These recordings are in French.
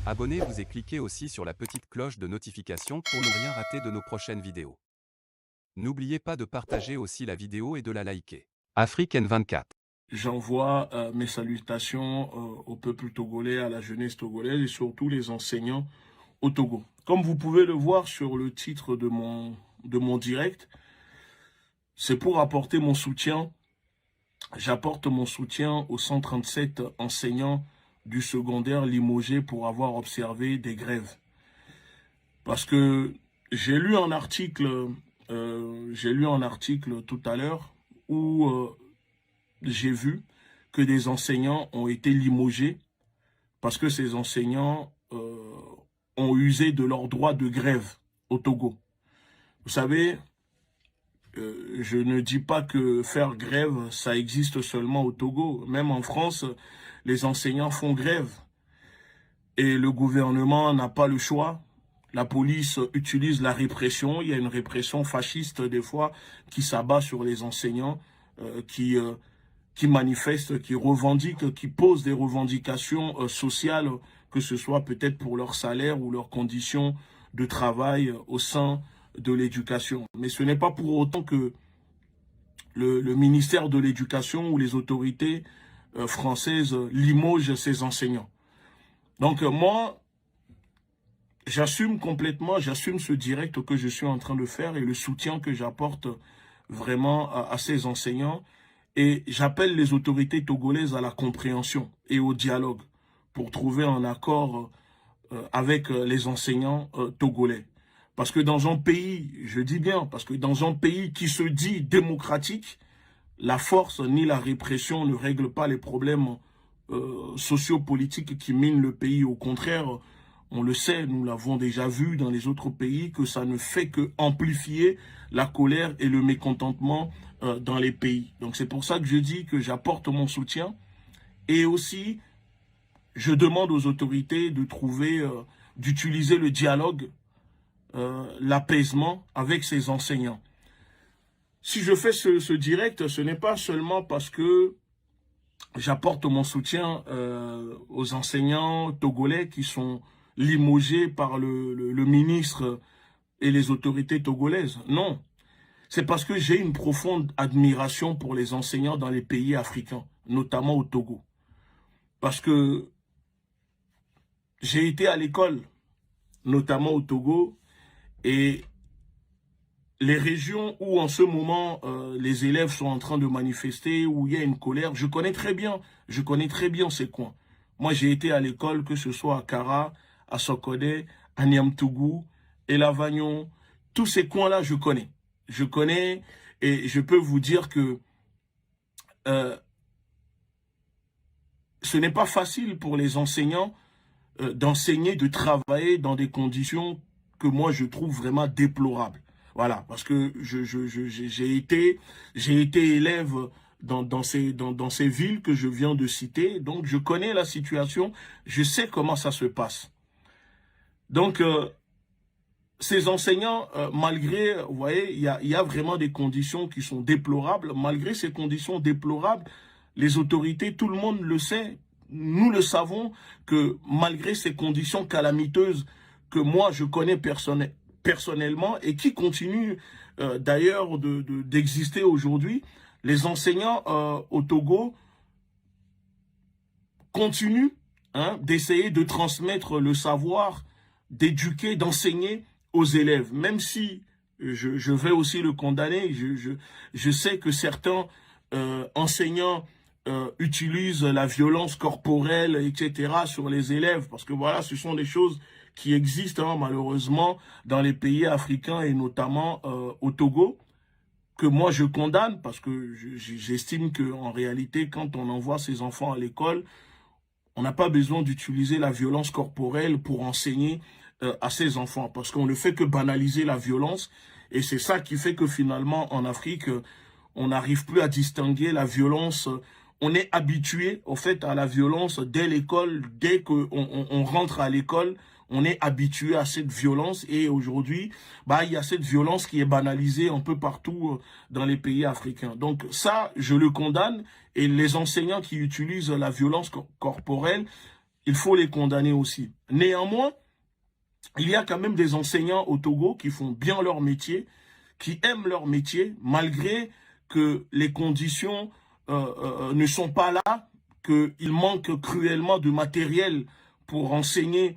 Abonnez-vous et cliquez aussi sur la petite cloche de notification pour ne rien rater de nos prochaines vidéos. N'oubliez pas de partager aussi la vidéo et de la liker. Afrique N24. J'envoie mes salutations au peuple togolais, à la jeunesse togolaise et surtout les enseignants au Togo. Comme vous pouvez le voir sur le titre de mon direct, c'est pour apporter mon soutien. J'apporte mon soutien aux 137 enseignants du secondaire limogés pour avoir observé des grèves. Parce que j'ai lu un article tout à l'heure où j'ai vu que des enseignants ont été limogés parce que ces enseignants ont usé de leur droit de grève au Togo. Vous savez, je ne dis pas que faire grève, ça existe seulement au Togo. Même en France, les enseignants font grève. Et le gouvernement n'a pas le choix. La police utilise la répression. Il y a une répression fasciste des fois qui s'abat sur les enseignants, qui manifestent, qui revendiquent, qui posent des revendications sociales, que ce soit peut-être pour leur salaire ou leurs conditions de travail au sein de l'éducation. Mais ce n'est pas pour autant que le ministère de l'Éducation ou les autorités françaises limogent ces enseignants. Donc moi, j'assume complètement, j'assume ce direct que je suis en train de faire et le soutien que j'apporte vraiment à ces enseignants. Et j'appelle les autorités togolaises à la compréhension et au dialogue pour trouver un accord avec les enseignants togolais. Parce que dans un pays, je dis bien, parce que dans un pays qui se dit démocratique, la force ni la répression ne règlent pas les problèmes sociopolitiques qui minent le pays. Au contraire, on le sait, nous l'avons déjà vu dans les autres pays, que ça ne fait que amplifier la colère et le mécontentement dans les pays. Donc c'est pour ça que je dis que j'apporte mon soutien. Et aussi, je demande aux autorités de trouver, d'utiliser le dialogue, l'apaisement avec ces enseignants. Si je fais ce direct, ce n'est pas seulement parce que j'apporte mon soutien aux enseignants togolais qui sont limogés par le ministre et les autorités togolaises. Non, c'est parce que j'ai une profonde admiration pour les enseignants dans les pays africains, notamment au Togo. Parce que j'ai été à l'école, notamment au Togo, et les régions où en ce moment les élèves sont en train de manifester, où il y a une colère, je connais très bien ces coins. Moi j'ai été à l'école, que ce soit à Kara, à Sokodé, à Niamtougou, Elavagnon, tous ces coins-là je connais. Je connais et je peux vous dire que ce n'est pas facile pour les enseignants d'enseigner, de travailler dans des conditions que moi je trouve vraiment déplorables. Voilà, parce que j'ai été élève dans ces villes que je viens de citer, donc je connais la situation, je sais comment ça se passe. Donc, ces enseignants, malgré, vous voyez, il y a vraiment des conditions qui sont déplorables. Malgré ces conditions déplorables, les autorités, tout le monde le sait, nous le savons, que malgré ces conditions calamiteuses que moi je connais personnellement et qui continuent d'ailleurs d'exister aujourd'hui, les enseignants au Togo continuent d'essayer de transmettre le savoir, d'éduquer, d'enseigner aux élèves. Même si je vais aussi le condamner, je sais que certains enseignants utilisent la violence corporelle, etc. sur les élèves, parce que voilà, ce sont des choses qui existent malheureusement dans les pays africains et notamment au Togo, que moi je condamne, parce que j'estime qu'en réalité, quand on envoie ses enfants à l'école, on n'a pas besoin d'utiliser la violence corporelle pour enseigner à ses enfants, parce qu'on ne fait que banaliser la violence, et c'est ça qui fait que finalement en Afrique, on n'arrive plus à distinguer la violence. On est habitué au fait à la violence dès l'école, dès qu'on rentre à l'école, on est habitué à cette violence et aujourd'hui, il y a cette violence qui est banalisée un peu partout dans les pays africains. Donc ça, je le condamne et les enseignants qui utilisent la violence corporelle, il faut les condamner aussi. Néanmoins, il y a quand même des enseignants au Togo qui font bien leur métier, qui aiment leur métier, malgré que les conditions ne sont pas là, qu'il manque cruellement de matériel pour enseigner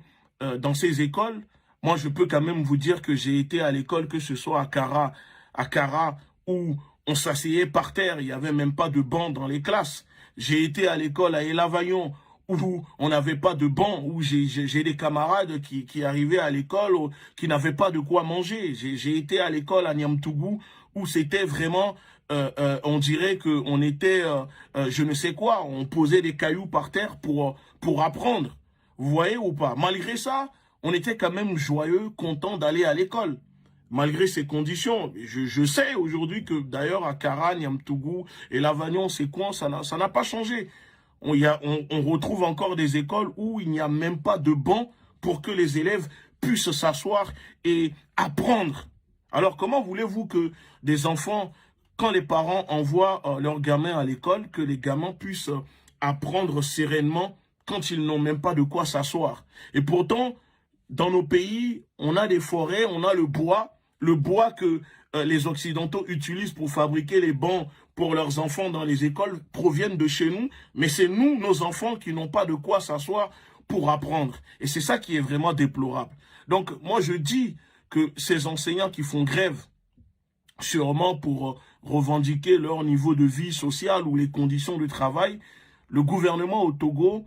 dans ces écoles. Moi, je peux quand même vous dire que j'ai été à l'école, que ce soit à Kara, où on s'asseyait par terre, il n'y avait même pas de banc dans les classes. J'ai été à l'école à Elavaillon, où on n'avait pas de banc, où j'ai des camarades qui arrivaient à l'école, qui n'avaient pas de quoi manger. J'ai été à l'école à Niamtougou, où c'était vraiment, on dirait qu'on était, je ne sais quoi, on posait des cailloux par terre pour apprendre. Vous voyez ou pas? Malgré ça, on était quand même joyeux, content d'aller à l'école. Malgré ces conditions, je sais aujourd'hui que d'ailleurs à Kara, Niamtougou et Lavagnon, ces coins, ça n'a pas changé. On retrouve encore des écoles où il n'y a même pas de banc pour que les élèves puissent s'asseoir et apprendre. Alors comment voulez-vous que des enfants, quand les parents envoient leurs gamins à l'école, que les gamins puissent apprendre sereinement quand ils n'ont même pas de quoi s'asseoir? Et pourtant, dans nos pays, on a des forêts, on a le bois que les Occidentaux utilisent pour fabriquer les bancs pour leurs enfants dans les écoles proviennent de chez nous, mais c'est nous, nos enfants, qui n'ont pas de quoi s'asseoir pour apprendre. Et c'est ça qui est vraiment déplorable. Donc, moi, je dis que ces enseignants qui font grève, sûrement pour revendiquer leur niveau de vie sociale ou les conditions de travail, le gouvernement au Togo,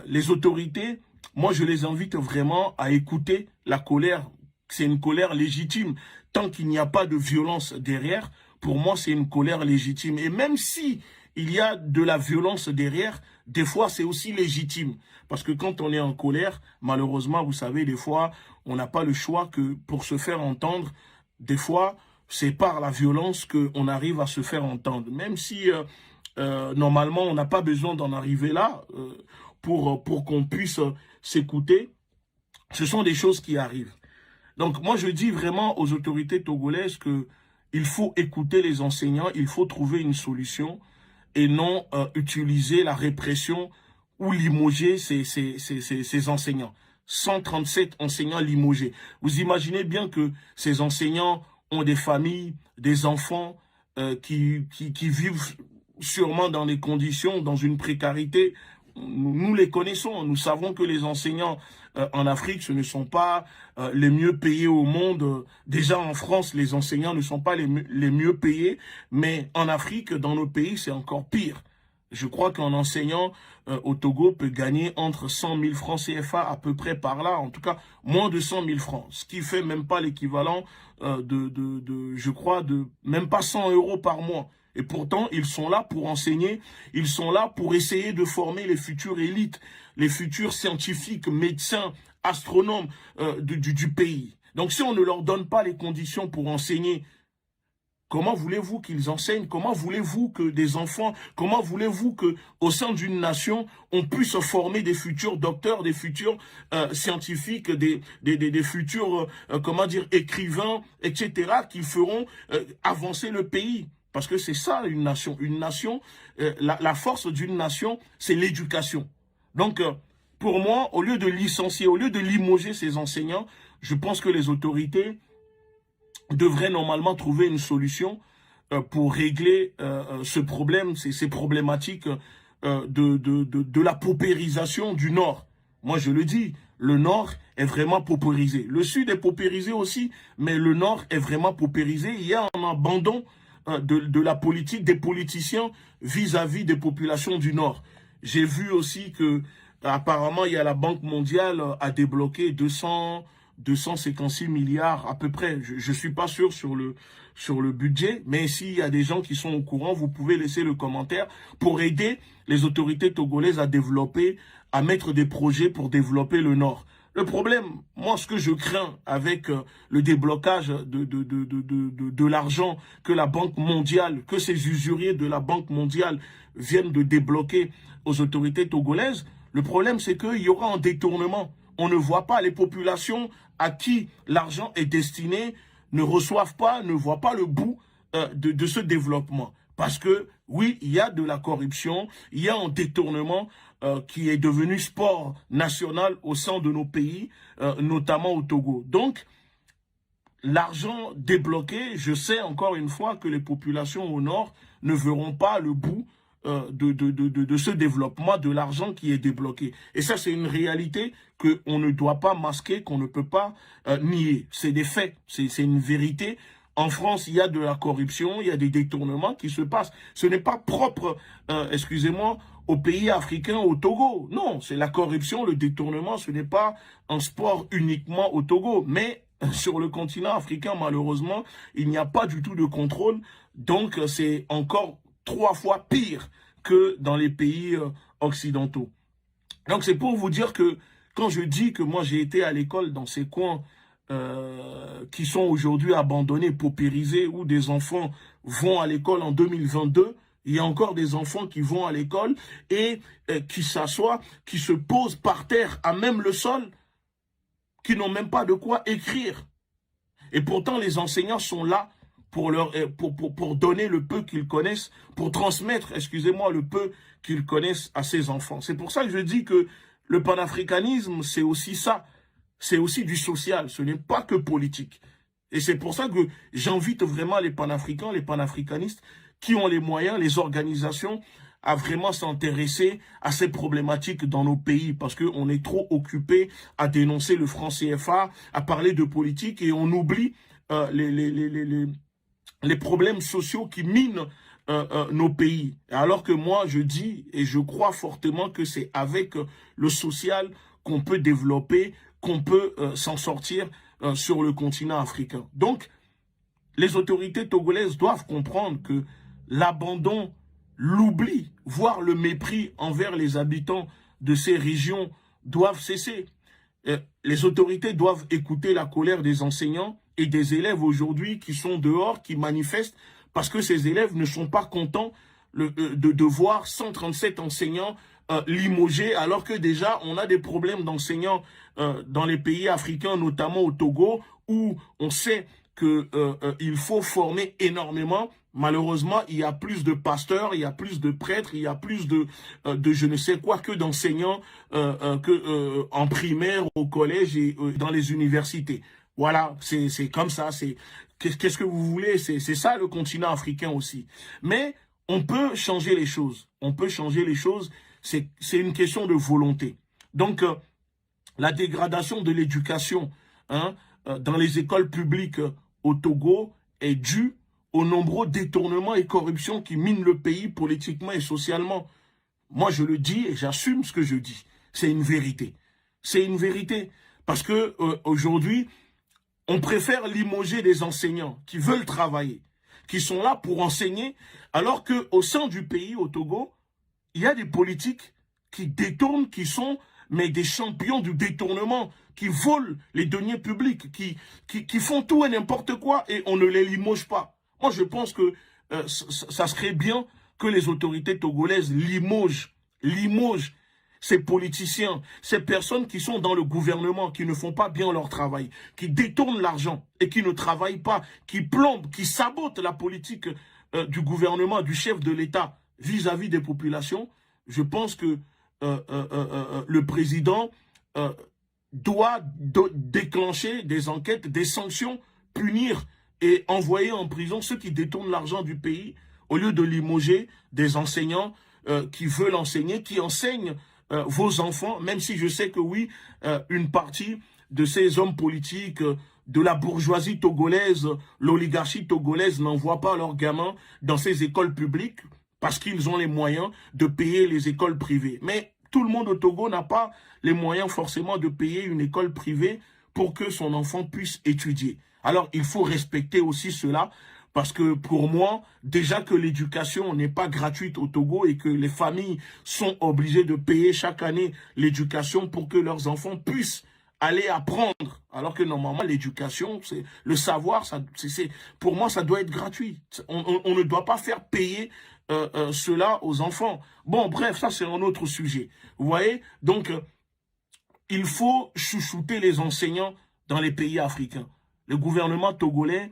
les autorités, moi, je les invite vraiment à écouter la colère. C'est une colère légitime. Tant qu'il n'y a pas de violence derrière, pour moi, c'est une colère légitime. Et même si il y a de la violence derrière, des fois, c'est aussi légitime. Parce que quand on est en colère, malheureusement, vous savez, des fois, on n'a pas le choix que pour se faire entendre, des fois, c'est par la violence qu'on arrive à se faire entendre. Même si, normalement, on n'a pas besoin d'en arriver là pour qu'on puisse s'écouter, ce sont des choses qui arrivent. Donc, moi, je dis vraiment aux autorités togolaises que il faut écouter les enseignants, il faut trouver une solution et non utiliser la répression ou limoger ces enseignants. 137 enseignants limogés. Vous imaginez bien que ces enseignants ont des familles, des enfants qui vivent sûrement dans des conditions, dans une précarité. Nous les connaissons, nous savons que les enseignants en Afrique, ce ne sont pas les mieux payés au monde. Déjà en France, les enseignants ne sont pas les mieux payés, mais en Afrique, dans nos pays, c'est encore pire. Je crois qu'un enseignant au Togo peut gagner entre 100 000 francs CFA à peu près par là, en tout cas moins de 100 000 francs, ce qui fait même pas l'équivalent je crois, de même pas 100 € par mois. Et pourtant, ils sont là pour enseigner, ils sont là pour essayer de former les futures élites, les futurs scientifiques, médecins, astronomes du pays. Donc si on ne leur donne pas les conditions pour enseigner, comment voulez-vous qu'ils enseignent? Comment voulez-vous que des enfants, comment voulez-vous qu'au sein d'une nation, on puisse former des futurs docteurs, des futurs scientifiques, des futurs, comment dire, écrivains, etc., qui feront avancer le pays? Parce que c'est ça une nation. Une nation, la force d'une nation, c'est l'éducation. Donc, pour moi, au lieu de licencier, au lieu de limoger ces enseignants, je pense que les autorités devraient normalement trouver une solution pour régler ce problème, ces problématiques de la paupérisation du Nord. Moi, je le dis, le Nord est vraiment paupérisé. Le Sud est paupérisé aussi, mais le Nord est vraiment paupérisé. Il y a un abandon de la politique des politiciens vis-à-vis des populations du Nord. J'ai vu aussi que apparemment il y a la Banque mondiale a débloqué 256 milliards à peu près. Je suis pas sûr sur le budget, mais s'il y a des gens qui sont au courant, vous pouvez laisser le commentaire pour aider les autorités togolaises à développer, à mettre des projets pour développer le Nord. Le problème, moi, ce que je crains avec le déblocage de l'argent que la Banque mondiale, que ces usuriers de la Banque mondiale viennent de débloquer aux autorités togolaises, le problème, c'est qu'il y aura un détournement. On ne voit pas les populations à qui l'argent est destiné, ne reçoivent pas, ne voient pas le bout de ce développement. Parce que, oui, il y a de la corruption, il y a un détournement qui est devenu sport national au sein de nos pays, notamment au Togo. Donc, l'argent débloqué, je sais encore une fois que les populations au nord ne verront pas le bout de ce développement, de l'argent qui est débloqué. Et ça, c'est une réalité qu'on ne doit pas masquer, qu'on ne peut pas nier. C'est des faits, c'est une vérité. En France, il y a de la corruption, il y a des détournements qui se passent. Ce n'est pas propre, excusez-moi, aux pays africains, au Togo. Non, c'est la corruption, le détournement, ce n'est pas un sport uniquement au Togo. Mais sur le continent africain, malheureusement, il n'y a pas du tout de contrôle. Donc, c'est encore 3 fois pire que dans les pays occidentaux. Donc, c'est pour vous dire que quand je dis que moi, j'ai été à l'école dans ces coins qui sont aujourd'hui abandonnés, paupérisés, où des enfants vont à l'école en 2022, il y a encore des enfants qui vont à l'école et qui s'assoient, qui se posent par terre à même le sol, qui n'ont même pas de quoi écrire. Et pourtant, les enseignants sont là pour donner le peu qu'ils connaissent, pour transmettre, excusez-moi, le peu qu'ils connaissent à ces enfants. C'est pour ça que je dis que le panafricanisme, c'est aussi ça. C'est aussi du social, ce n'est pas que politique. Et c'est pour ça que j'invite vraiment les panafricains, les panafricanistes, qui ont les moyens, les organisations, à vraiment s'intéresser à ces problématiques dans nos pays, parce qu'on est trop occupé à dénoncer le franc CFA, à parler de politique, et on oublie les problèmes sociaux qui minent nos pays. Alors que moi, je dis et je crois fortement que c'est avec le social qu'on peut développer, qu'on peut s'en sortir sur le continent africain. Donc, les autorités togolaises doivent comprendre que l'abandon, l'oubli, voire le mépris envers les habitants de ces régions doivent cesser. Les autorités doivent écouter la colère des enseignants et des élèves aujourd'hui qui sont dehors, qui manifestent, parce que ces élèves ne sont pas contents de voir 137 enseignants limogés, alors que déjà on a des problèmes d'enseignants dans les pays africains, notamment au Togo, où on sait qu'il faut former énormément. Malheureusement, il y a plus de pasteurs, il y a plus de prêtres, il y a plus de je ne sais quoi que d'enseignants en primaire, au collège et dans les universités. Voilà, c'est comme ça. Qu'est-ce que vous voulez? C'est ça le continent africain aussi. Mais on peut changer les choses. On peut changer les choses. C'est une question de volonté. Donc, la dégradation de l'éducation dans les écoles publiques au Togo est due aux nombreux détournements et corruptions qui minent le pays politiquement et socialement. Moi, je le dis et j'assume ce que je dis. C'est une vérité. C'est une vérité. Parce que aujourd'hui, on préfère limoger des enseignants qui veulent travailler, qui sont là pour enseigner, alors qu'au sein du pays, au Togo, il y a des politiques qui détournent, qui sont des champions du détournement, qui volent les deniers publics, qui font tout et n'importe quoi et on ne les limoge pas. Moi, je pense que ça serait bien que les autorités togolaises limogent ces politiciens, ces personnes qui sont dans le gouvernement, qui ne font pas bien leur travail, qui détournent l'argent et qui ne travaillent pas, qui plombent, qui sabotent la politique du gouvernement, du chef de l'État vis-à-vis des populations. Je pense que le président doit déclencher des enquêtes, des sanctions, punir et envoyer en prison ceux qui détournent l'argent du pays au lieu de limoger des enseignants qui veulent enseigner, qui enseignent vos enfants, même si je sais que oui, une partie de ces hommes politiques, de la bourgeoisie togolaise, l'oligarchie togolaise n'envoie pas leurs gamins dans ces écoles publiques parce qu'ils ont les moyens de payer les écoles privées. Mais tout le monde au Togo n'a pas les moyens forcément de payer une école privée pour que son enfant puisse étudier. Alors, il faut respecter aussi cela. Parce que pour moi, déjà que l'éducation n'est pas gratuite au Togo et que les familles sont obligées de payer chaque année l'éducation pour que leurs enfants puissent aller apprendre. Alors que normalement, l'éducation, le savoir, pour moi, ça doit être gratuit. On ne doit pas faire payer cela aux enfants. Bon, bref, ça c'est un autre sujet. Vous voyez? Donc, il faut chouchouter les enseignants dans les pays africains. Le gouvernement togolais,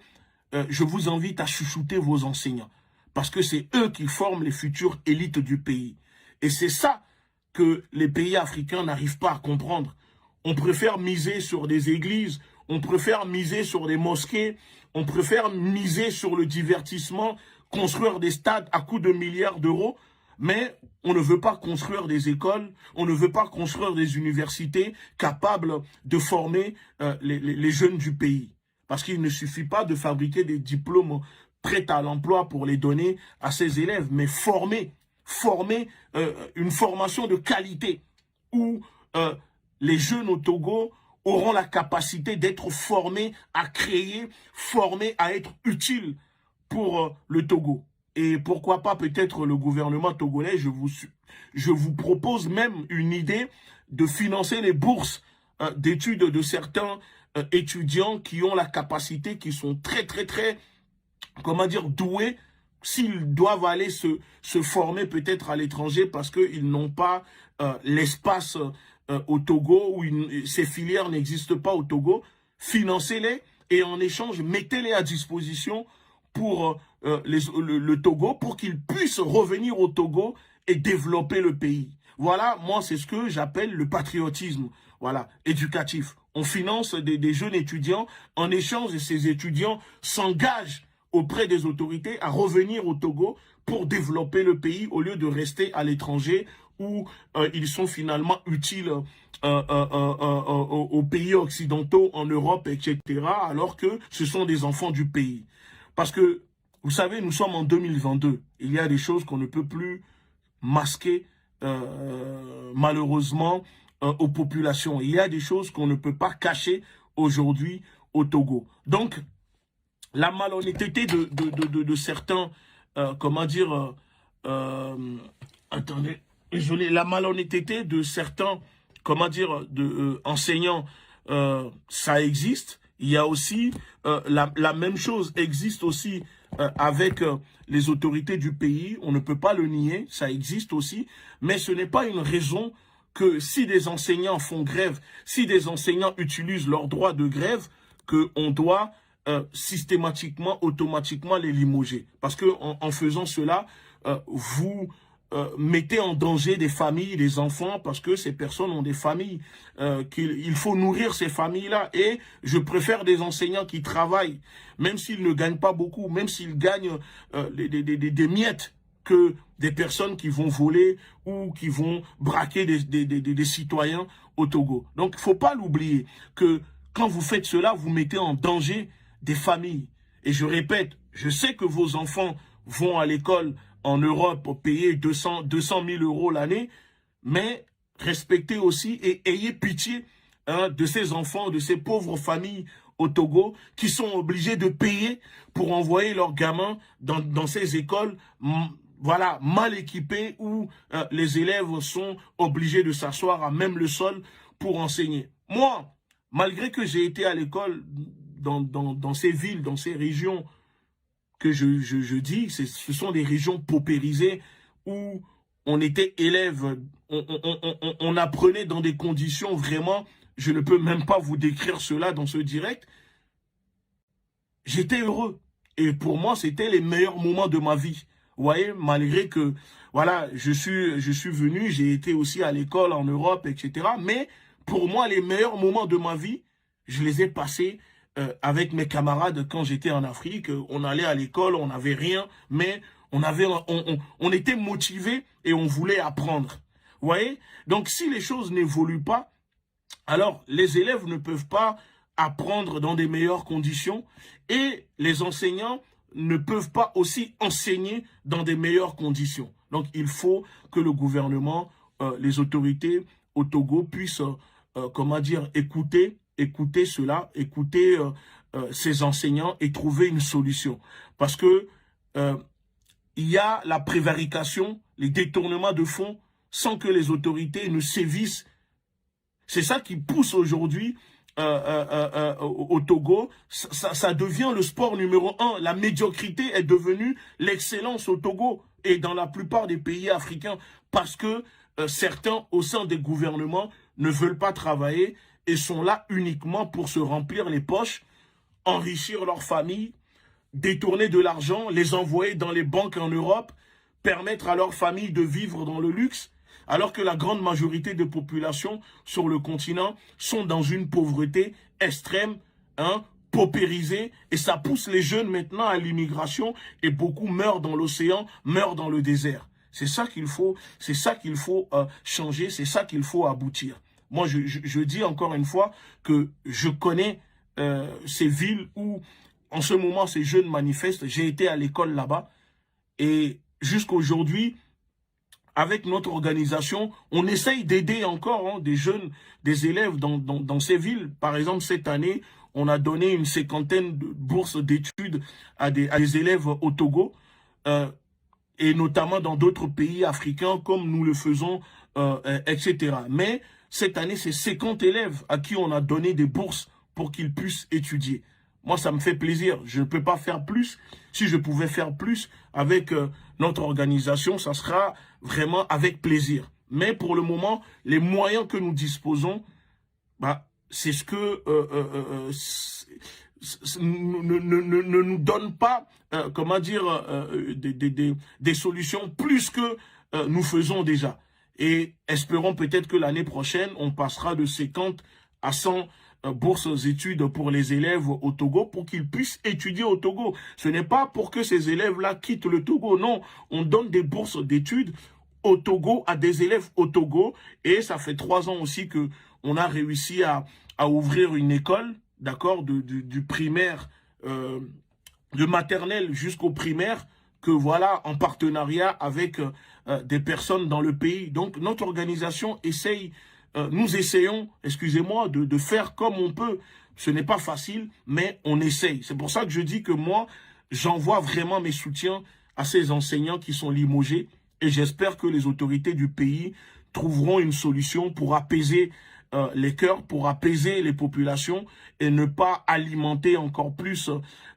je vous invite à chouchouter vos enseignants. Parce que c'est eux qui forment les futures élites du pays. Et c'est ça que les pays africains n'arrivent pas à comprendre. On préfère miser sur des églises, on préfère miser sur des mosquées, on préfère miser sur le divertissement, construire des stades à coups de milliards d'euros, mais on ne veut pas construire des écoles, on ne veut pas construire des universités capables de former les jeunes du pays. Parce qu'il ne suffit pas de fabriquer des diplômes prêts à l'emploi pour les donner à ses élèves, mais former une formation de qualité où les jeunes au Togo auront la capacité d'être formés à créer, formés à être utiles pour le Togo. Et pourquoi pas peut-être le gouvernement togolais, je vous propose même une idée de financer les bourses d'études de certains étudiants qui ont la capacité, qui sont très, comment dire, doués, s'ils doivent aller se former peut-être à l'étranger parce qu'ils n'ont pas l'espace au Togo, où ces filières n'existent pas au Togo, financez-les et en échange, mettez-les à disposition pour le Togo, pour qu'ils puissent revenir au Togo et développer le pays. Voilà, moi, c'est ce que j'appelle le patriotisme, voilà, éducatif. On finance des jeunes étudiants, en échange, ces étudiants s'engagent auprès des autorités à revenir au Togo pour développer le pays au lieu de rester à l'étranger où ils sont finalement utiles aux pays occidentaux, en Europe, etc., alors que ce sont des enfants du pays. Parce que, vous savez, nous sommes en 2022. Il y a des choses qu'on ne peut plus masquer, malheureusement, aux populations. Il y a des choses qu'on ne peut pas cacher aujourd'hui au Togo. Donc, la malhonnêteté de certains, comment dire, attendez, désolé, la malhonnêteté de certains, comment dire, enseignants, ça existe. Il y a aussi, la même chose existe aussi avec les autorités du pays. On ne peut pas le nier, ça existe aussi. Mais ce n'est pas une raison que si des enseignants font grève, si des enseignants utilisent leur droit de grève, qu'on doit systématiquement, automatiquement les limoger. Parce que en faisant cela, vous mettez en danger des familles, des enfants, parce que ces personnes ont des familles. Il faut nourrir ces familles-là. Et je préfère des enseignants qui travaillent, même s'ils ne gagnent pas beaucoup, même s'ils gagnent des miettes, que des personnes qui vont voler ou qui vont braquer des citoyens au Togo. Donc, il ne faut pas l'oublier que quand vous faites cela, vous mettez en danger des familles. Et je répète, je sais que vos enfants vont à l'école en Europe payer 200 000 euros l'année, mais respectez aussi et ayez pitié de ces enfants, de ces pauvres familles au Togo qui sont obligés de payer pour envoyer leurs gamins dans ces écoles voilà, mal équipées où les élèves sont obligés de s'asseoir à même le sol pour enseigner. Moi, malgré que j'ai été à l'école dans ces villes, dans ces régions que je dis, ce sont des régions paupérisées où on était élève, on apprenait dans des conditions vraiment, je ne peux même pas vous décrire cela dans ce direct. J'étais heureux. Et pour moi, c'était les meilleurs moments de ma vie. Vous voyez, malgré que, voilà, je suis venu, j'ai été aussi à l'école en Europe, etc. Mais pour moi, les meilleurs moments de ma vie, je les ai passés avec mes camarades quand j'étais en Afrique. On allait à l'école, on n'avait rien, mais on était motivés et on voulait apprendre. Vous voyez? Donc, si les choses n'évoluent pas, alors les élèves ne peuvent pas apprendre dans des meilleures conditions et les enseignants ne peuvent pas aussi enseigner dans des meilleures conditions. Donc, il faut que le gouvernement, les autorités au Togo puissent, comment dire, écouter cela, écouter ces enseignants et trouver une solution. Parce que il y a la prévarication, les détournements de fonds sans que les autorités ne sévissent. C'est ça qui pousse aujourd'hui au Togo. Ça devient le sport numéro 1. La médiocrité est devenue l'excellence au Togo et dans la plupart des pays africains parce que certains au sein des gouvernements ne veulent pas travailler et sont là uniquement pour se remplir les poches, enrichir leur famille, détourner de l'argent, les envoyer dans les banques en Europe, permettre à leur famille de vivre dans le luxe. alors que la grande majorité des populations sur le continent sont dans une pauvreté extrême, hein, paupérisée, et ça pousse les jeunes maintenant à l'immigration, et beaucoup meurent dans l'océan, meurent dans le désert. C'est ça qu'il faut changer, c'est ça qu'il faut aboutir. Moi, je dis encore une fois que je connais ces villes où, en ce moment, ces jeunes manifestent. J'ai été à l'école là-bas, et jusqu'à aujourd'hui, avec notre organisation, on essaye d'aider encore des jeunes, des élèves dans ces villes. Par exemple, cette année, on a donné une cinquantaine de bourses d'études à des élèves au Togo, et notamment dans d'autres pays africains comme nous le faisons, etc. Mais cette année, c'est 50 élèves à qui on a donné des bourses pour qu'ils puissent étudier. Moi, ça me fait plaisir. Je ne peux pas faire plus. Si je pouvais faire plus avec notre organisation, ça sera vraiment avec plaisir. Mais pour le moment, les moyens que nous disposons, bah, c'est ce que ne nous donne pas, comment dire, des solutions plus que nous faisons déjà. Et espérons peut-être que l'année prochaine, on passera de 50 à 100 bourses études pour les élèves au Togo pour qu'ils puissent étudier au Togo. Ce n'est pas pour que ces élèves-là quittent le Togo, non. On donne des bourses d'études au Togo à des élèves au Togo, et ça fait 3 ans aussi que on a réussi à ouvrir une école, d'accord, du primaire, de maternelle jusqu'au primaire, que voilà, en partenariat avec des personnes dans le pays. Donc notre organisation essaye, nous essayons, excusez-moi, de faire comme on peut. Ce n'est pas facile, mais on essaye. C'est pour ça que je dis que moi, j'envoie vraiment mes soutiens à ces enseignants qui sont limogés, et j'espère que les autorités du pays trouveront une solution pour apaiser les cœurs, pour apaiser les populations et ne pas alimenter encore plus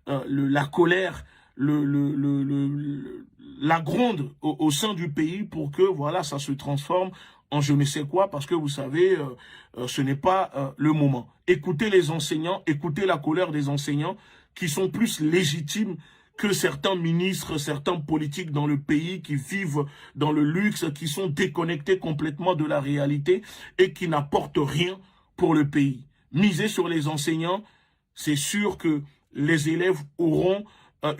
la colère, la gronde au sein du pays, pour que voilà, ça se transforme en je ne sais quoi, parce que vous savez, ce n'est pas le moment. Écoutez les enseignants, écoutez la colère des enseignants qui sont plus légitimes que certains ministres, certains politiques dans le pays qui vivent dans le luxe, qui sont déconnectés complètement de la réalité et qui n'apportent rien pour le pays. Miser sur les enseignants, c'est sûr que les élèves auront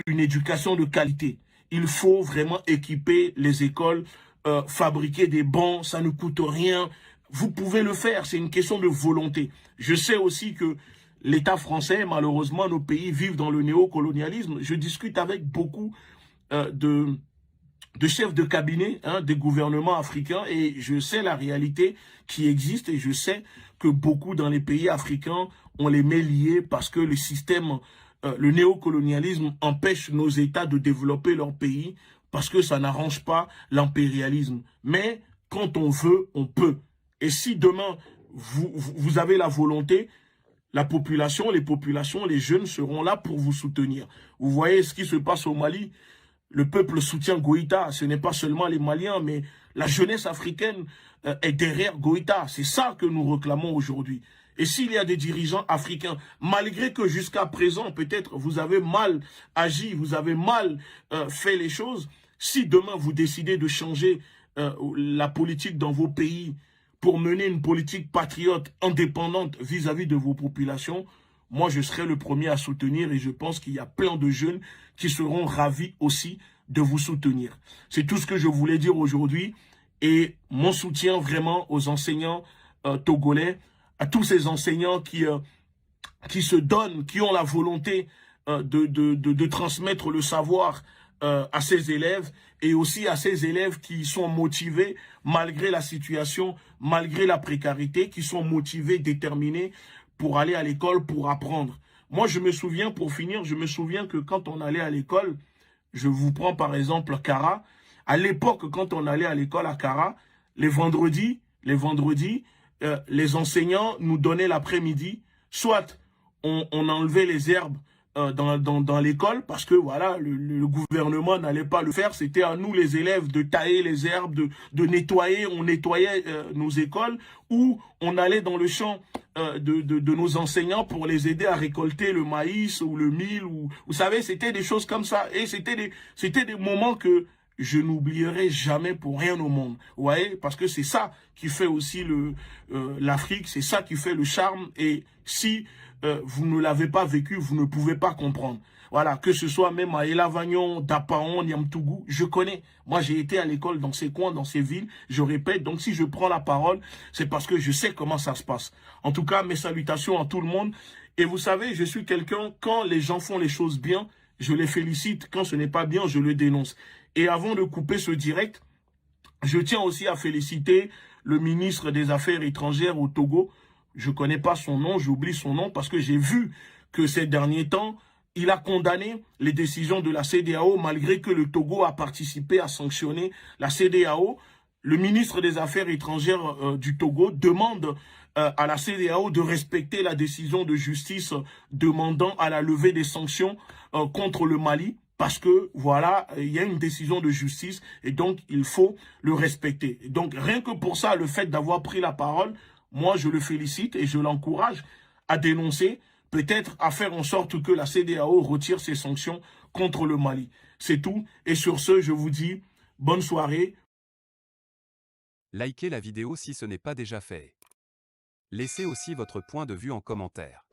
une éducation de qualité. Il faut vraiment équiper les écoles, fabriquer des bancs, ça ne coûte rien. Vous pouvez le faire, c'est une question de volonté. Je sais aussi que l'État français, malheureusement, nos pays vivent dans le néocolonialisme. Je discute avec beaucoup de chefs de cabinet des gouvernements africains, et je sais la réalité qui existe, et je sais que beaucoup dans les pays africains, on les met liés parce que le système, le néocolonialisme empêche nos États de développer leur pays parce que ça n'arrange pas l'impérialisme. Mais quand on veut, on peut. Et si demain, vous avez la volonté, la population, les jeunes seront là pour vous soutenir. Vous voyez ce qui se passe au Mali. Le peuple soutient Goïta. Ce n'est pas seulement les Maliens, mais la jeunesse africaine est derrière Goïta. C'est ça que nous réclamons aujourd'hui. Et s'il y a des dirigeants africains, malgré que jusqu'à présent, peut-être vous avez mal agi, vous avez mal fait les choses, si demain vous décidez de changer la politique dans vos pays, pour mener une politique patriote indépendante vis-à-vis de vos populations, moi je serai le premier à soutenir, et je pense qu'il y a plein de jeunes qui seront ravis aussi de vous soutenir. C'est tout ce que je voulais dire aujourd'hui, et mon soutien vraiment aux enseignants togolais, à tous ces enseignants qui se donnent, qui ont la volonté de transmettre le savoir à ses élèves, et aussi à ces élèves qui sont motivés malgré la situation, malgré la précarité, qui sont motivés, déterminés pour aller à l'école, pour apprendre. Moi, je me souviens, pour finir, je me souviens que quand on allait à l'école, je vous prends par exemple Kara, à l'époque, quand on allait à l'école à Kara, les vendredis, les enseignants nous donnaient l'après-midi, soit on enlevait les herbes dans l'école, parce que voilà, le gouvernement n'allait pas le faire. C'était à nous les élèves de tailler les herbes, de nettoyer. On nettoyait nos écoles, ou on allait dans le champ de nos enseignants pour les aider à récolter le maïs ou le mil, ou vous savez, c'était des choses comme ça. Et c'était des moments que je n'oublierai jamais pour rien au monde. Vous voyez, parce que c'est ça qui fait aussi l'Afrique, c'est ça qui fait le charme. Et si vous ne l'avez pas vécu, vous ne pouvez pas comprendre. Voilà, que ce soit même à Elavagnon, Dapaon, Niamtougou, je connais. Moi, j'ai été à l'école dans ces coins, dans ces villes, je répète. Donc, si je prends la parole, c'est parce que je sais comment ça se passe. En tout cas, mes salutations à tout le monde. Et vous savez, je suis quelqu'un, quand les gens font les choses bien, je les félicite. Quand ce n'est pas bien, je le dénonce. Et avant de couper ce direct, je tiens aussi à féliciter le ministre des Affaires étrangères au Togo. Je ne connais pas son nom, j'oublie son nom parce que j'ai vu que ces derniers temps, il a condamné les décisions de la CEDEAO malgré que le Togo a participé à sanctionner la CEDEAO. Le ministre des Affaires étrangères du Togo demande à la CEDEAO de respecter la décision de justice demandant à la levée des sanctions contre le Mali. Parce que, voilà, il y a une décision de justice et donc il faut le respecter. Et donc, rien que pour ça, le fait d'avoir pris la parole, moi, je le félicite et je l'encourage à dénoncer, peut-être à faire en sorte que la CEDEAO retire ses sanctions contre le Mali. C'est tout. Et sur ce, je vous dis bonne soirée. Likez la vidéo si ce n'est pas déjà fait. Laissez aussi votre point de vue en commentaire.